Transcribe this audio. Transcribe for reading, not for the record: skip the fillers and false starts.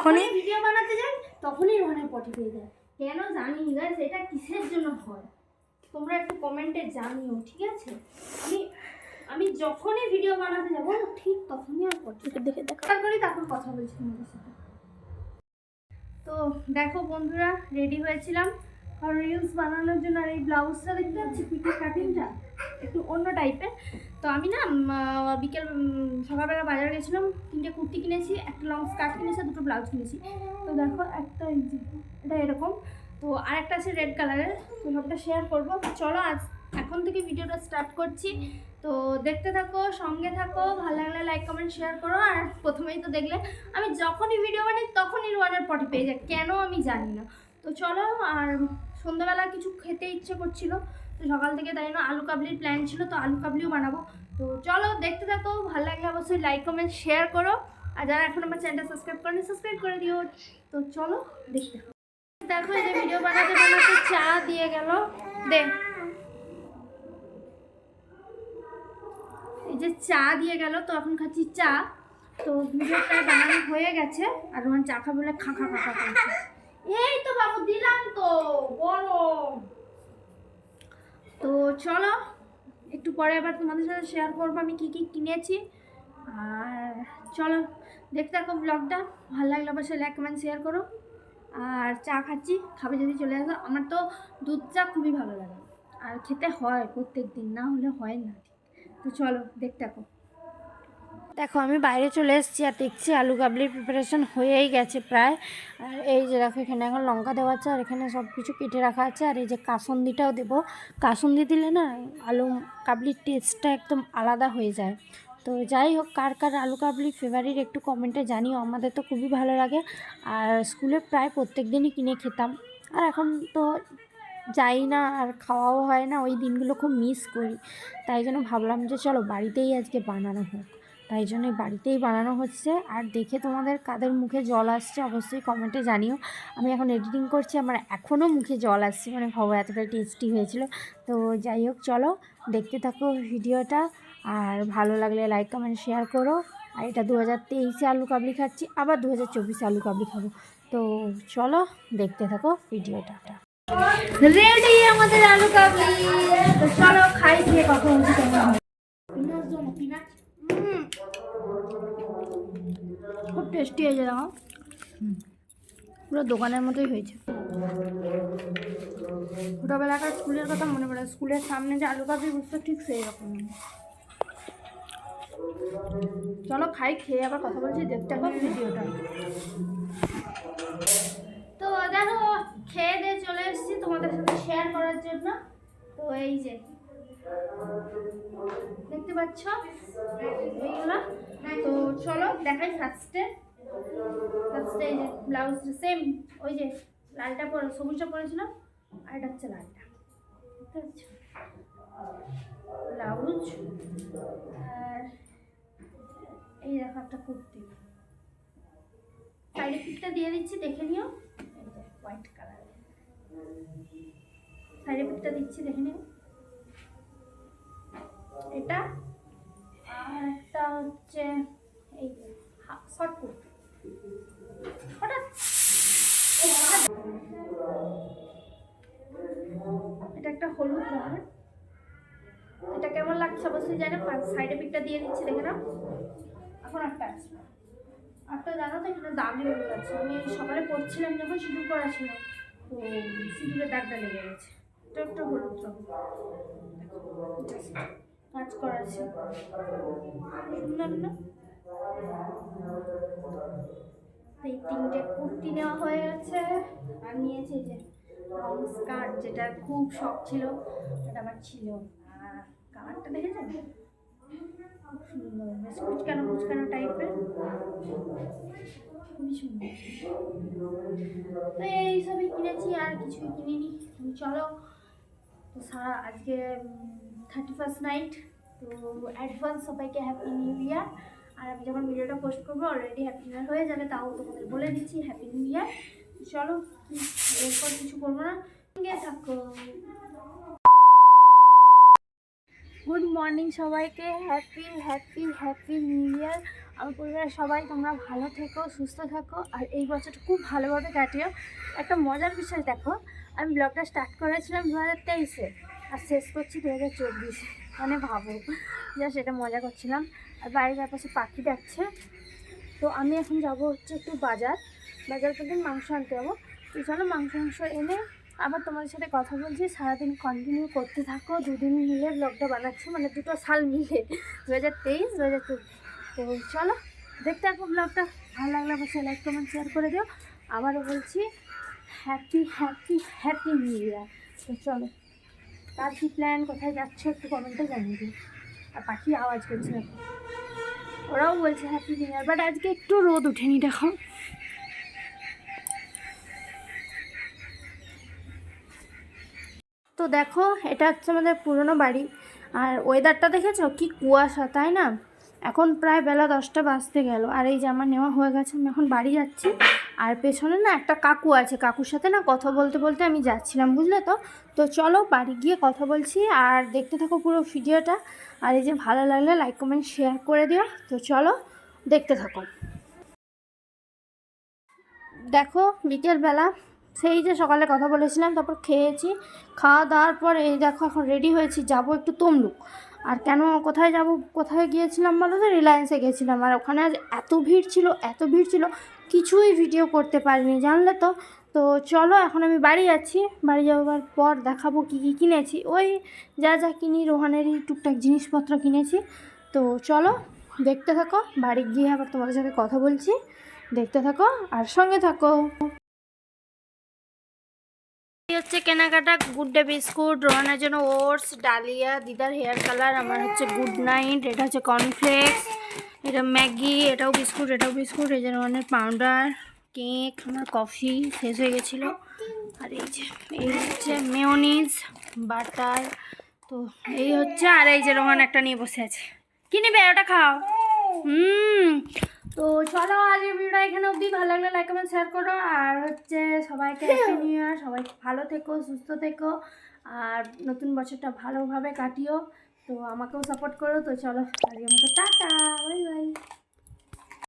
যখনই ভিডিও বানাতে যাই তখনই রোহানের পটি পেয়ে যায়, কেন জানি না গাইস, এটা কিসের জন্য হয় তোমরা একটু কমেন্টে জানিও, ঠিক আছে? আমি যখনই ভিডিও বানাতে যাবো ঠিক তখনই আর পটি দেখে দেখা করি, তারপর কথা বলছি তোমাদের সাথে। তো দেখো বন্ধুরা, রেডি হয়েছিলাম কারণ রিলস বানানোর জন্য। আর এই ব্লাউজটা দেখতে পাচ্ছি, পিঠের কাটিংটা একটু অন্য টাইপের। তো আমি না সকালবেলা বাজারে গেছিলাম, 3টে কুর্তি কিনেছি, একটা লং স্কার্ট কিনেছি, 2টো ব্লাউজ কিনেছি। তো দেখো একটা এটা এরকম, তো আর একটা আছে রেড কালারের। তো সবটা শেয়ার করবো। চলো এখন থেকে ভিডিওটা স্টার্ট করছি। তো দেখতে থাকো, সঙ্গে থাকো, ভালো লাগলে লাইক কমেন্ট শেয়ার করো। আর প্রথমেই তো দেখলে আমি যখনই ভিডিও বানাই তখনই রোয়ানের পটি পেয়ে যায়, কেন আমি জানি না। তো চলো, আর সন্ধ্যাবেলা কিছু খেতে ইচ্ছে করছিল, তো সকাল থেকে তাই না আলু কাবলির প্ল্যান ছিল, তো আলু কাবলিও বানাবো। তো চলো দেখতে থাকো, ভালো লাগলে অবশ্যই লাইক কমেন্ট শেয়ার করো। আর যারা এখন আমার চ্যানেলটা সাবস্ক্রাইব করেনি সাবস্ক্রাইব করে দিও। তো চলো দেখতে থাকো। দেখো এই যে ভিডিও বানাতে বানাতে চা দিয়ে গেল, এই যে চা দিয়ে গেল, তো এখন খাচ্ছি চা। তো ভিডিওটা বানানো হয়ে গেছে, আর রোহান চা খাবে বলে খা খা খা করছে। এই তো বাবু দিলাম তো বলো। তো চলো একটু পরে আবার তোমাদের সাথে শেয়ার করবো আমি কি কি কিনেছি। আর চলো দেখতে থাকো ব্লগটা, ভালো লাগলে অবশ্যই লাইক কমেন্ট শেয়ার করো। আর চা খাচ্ছি, খাবে যদি চলে আসো। আমার তো দুধ চা খুবই ভালো লাগে, আর খেতে হয় প্রত্যেক দিন, না হলে হয় না। তো চলো দেখতে থাকো। দেখো আমি বাইরে চলে এসেছি, আর দেখছি আলু কাবলির প্রিপারেশন হয়েই গেছে প্রায়। আর এই যে দেখো এখানে এখন লঙ্কা দেওয়া আছে, আর এখানে সব কিছু কেটে রাখা আছে। আর এই যে কাসুন্দিটাও দেবো, কাসুন্দি দিলে না আলু কাবলির টেস্টটা একদম আলাদা হয়ে যায়। তো যাই হোক, কার কার আলু কাবলি ফেভারিট একটু কমেন্টে জানিও, আমাদের তো খুবই ভালো লাগে। আর স্কুলে প্রায় প্রত্যেক দিনই কিনে খেতাম, আর এখন তো যাই না আর খাওয়াও হয় না, ওই দিনগুলো খুব মিস করি। তাই জন্য ভাবলাম যে চলো বাড়িতেই আজকে বানানো হোক, তাই জন্য বাড়িতেই বানানো হচ্ছে। আর দেখে তোমাদের কাদের মুখে জল আসছে অবশ্যই কমেন্টে জানিও। আমি এখন এডিটিং করছি, আমার এখনও মুখে জল আসছে, মানে ভাবো এতটা টেস্টি হয়েছিল। তো যাই হোক, চলো দেখতে থাকো ভিডিওটা, আর ভালো লাগলে লাইক কমেন্ট শেয়ার করো। আর এটা 2023-এ আলু কাবলি খাচ্ছি, আবার 2024-এ আলু কাবলি খাবো। তো চলো দেখতে থাকো ভিডিওটা। রেডি আমাদের আলু কাবলি, তো চলো খাই, দিয়ে কথা বলছি কেমন হয়। খুব টেস্টি হয়েছে, দেখো পুরো দোকানের মতোই হয়েছে। ছোটোবেলাকার স্কুলের কথা মনে পড়ে, স্কুলের সামনে যে আলু কাবলি বুঝতো ঠিক সেই রকম। চলো খাই, খেয়ে আবার কথা বলছি, দেখতে পাবো ভিডিওটা। তো দেখো খেয়ে দিয়ে চলে এসেছি তোমাদের সাথে শেয়ার করার জন্য। তো এই যে দেখতে পাচ্ছ এইগুলো। তো চলো দেখাই। ফার্স্টে এই যে ব্লাউজটা সেম, ওই যে লালটা পরে সবুজটা পরেছিলাম, আর এটা হচ্ছে লালটা, দেখতে পাচ্ছ ব্লাউজ। আর এই দেখো একটা কুর্তি, সাইডে পিকটা দিয়ে দিচ্ছি দেখে নিও, এই যে হোয়াইট কালার সাইডে পিকটা দিচ্ছি দেখে নিও এটা। আর একটা হচ্ছে এই যে শর্ট কুর্তি, এটা একটা হলুদ রঙের। এটা কেমন লাগছে অবশ্যই জানো, সাইডে পিকটা দিয়ে দিচ্ছি দেখে নাও। এখন একটা আছে, একটা জানো তো এখানে দামি আছে, আমি সকালে পড়ছিলাম যখন সিঁদুর করা ছিল, তো সিঁদুরের দাগটা লেগে গেছে। এটা একটা হলুদ রঙ, কাজ করা আছে, সুন্দর না? এই 3টে কুর্তি নেওয়া হয়ে গেছে। আর নিয়েছি যে লং স্কার্ট, যেটা খুব শখ ছিল, এটা আমার ছিল। আর কালারটা দেখেছেন খুব সুন্দর, বেশ কুচকানো কুচকানো টাইপের, খুবই সুন্দর। তো এইসবই কিনেছি, আর কিছুই কিনিনি। চলো তো আজকে 31st নাইট, তো অ্যাডভান্স সবাইকে হ্যাপি নিউ ইয়ার। আর আমি যখন ভিডিওটা পোস্ট করবো অলরেডি হ্যাপি নিউ ইয়ার হয়ে যাবে, তাও তোমাদের বলে দিচ্ছি হ্যাপি নিউ ইয়ার। চলো এরপর কিছু করবো না, সঙ্গে থাকো। গুড মর্নিং সবাইকে, happy happy happy new year. আমার পরিবারের সবাই তোমরা ভালো থেকো, সুস্থ থাকো, আর এই বছরটা খুব ভালোভাবে কাটিও। একটা মজার বিষয় দেখো, আমি ব্লগটা স্টার্ট করেছিলাম 2023-এ আর শেষ করছি 2024-এ। মানে ভাবো, যা সেটা মজা করছিলাম। আর বাইরের চারপাশে পাখি ডাকছে। তো আমি এখন যাব হচ্ছে একটু বাজার করতে মাংস আনতে যাবো। তো চলো মাংস এনে আবার তোমাদের সাথে কথা বলছি। সারাদিন কন্টিনিউ করতে থাকো, দুদিন মিলে ব্লগটা বানাচ্ছি, মানে দুটো সাল মিলে 2023 2024। তো চলো দেখতে থাকো ব্লগটা। ভালো লাগলে অবশ্যই লাইক কমেন্ট শেয়ার করে দিও। আবারও বলছি happy happy happy new year. তো চলো, তার কী প্ল্যান, কোথায় যাচ্ছ একটু কমেন্টে জানিয়ে দিও। আর পাখি আওয়াজ করছে দেখো, ওরাও বলছে হ্যাপি নিউ ইয়ার। বাট আজকে একটু রোদ ওঠেনি দেখো। তো দেখো, এটা হচ্ছে আমাদের পুরনো বাড়ি। আর ওয়েদারটা দেখেছো কি কুয়াশা, তাই না? এখন প্রায় বেলা 10টা বাজতে গেল। আর এই যে আমার নেওয়া হয়ে গেছে, আমি এখন বাড়ি যাচ্ছি। আর পেছনে না একটা কাকু আছে, কাকুর সাথে না কথা বলতে বলতে আমি যাচ্ছিলাম, বুঝলে তো। তো চলো বাড়ি গিয়ে কথা বলছি, আর দেখতে থাকো পুরো ভিডিওটা। আর এই যে ভালো লাগলে লাইক কমেন্ট শেয়ার করে দিও। তো চলো দেখতে থাকো। দেখো বিকেলবেলা সেই যে সকালে কথা বলেছিলাম, তারপর খেয়েছি, খাওয়া দাওয়ার পর এই দেখো এখন রেডি হয়েছি, যাব একটু তমলুক। আর কেন কোথায় যাব, কোথায় গিয়েছিলাম বলো তো? রিলায়েন্সে গেছিলাম। আর ওখানে আজ এত ভিড় ছিল, কিছুই ভিডিও করতে পারিনি, জানলে তো। তো চলো এখন আমি বাড়ি যাচ্ছি, বাড়ি যাওয়ার পর দেখাবো কী কী কিনেছি। ওই যা যা কিনি রোহানেরই টুকটাক জিনিসপত্র কিনেছি। তো চলো দেখতে থাকো, বাড়ি গিয়ে আবার তোমাদের সাথে কথা বলছি। দেখতে থাকো আর সঙ্গে থাকো। এই হচ্ছে কেনাকাটা, গুড ডে বিস্কুট, রোহানের জন্য ওটস, ডালিয়া, দিদার হেয়ার কালার, আমার হচ্ছে গুড নাইট, এটা হচ্ছে কর্নফ্লেক্স, এটা ম্যাগি, এটাও বিস্কুট, এই যে রোহানের পাউডার, কেক, আমার কফি শেষ হয়ে গেছিলো। আর এই হচ্ছে মেয়োনিজ, বাটার। তো এই হচ্ছে, আর এই যে রোহান একটা নিয়ে বসে আছে। কি নেবে? ওটা খাও। তো চলো আজকের ভিডিওটা এখানে অবধি। ভালো লাগলে লাইক কমেন্ট শেয়ার করো। আর হচ্ছে সবাইকে হ্যাপি নিউ ইয়ার, সবাই ভালো থেকো, সুস্থ থেকো, আর নতুন বছরটা ভালোভাবে কাটিও। তো আমাকেও সাপোর্ট করো। তো চলো আজকের মতো টাটা, বাই বাই।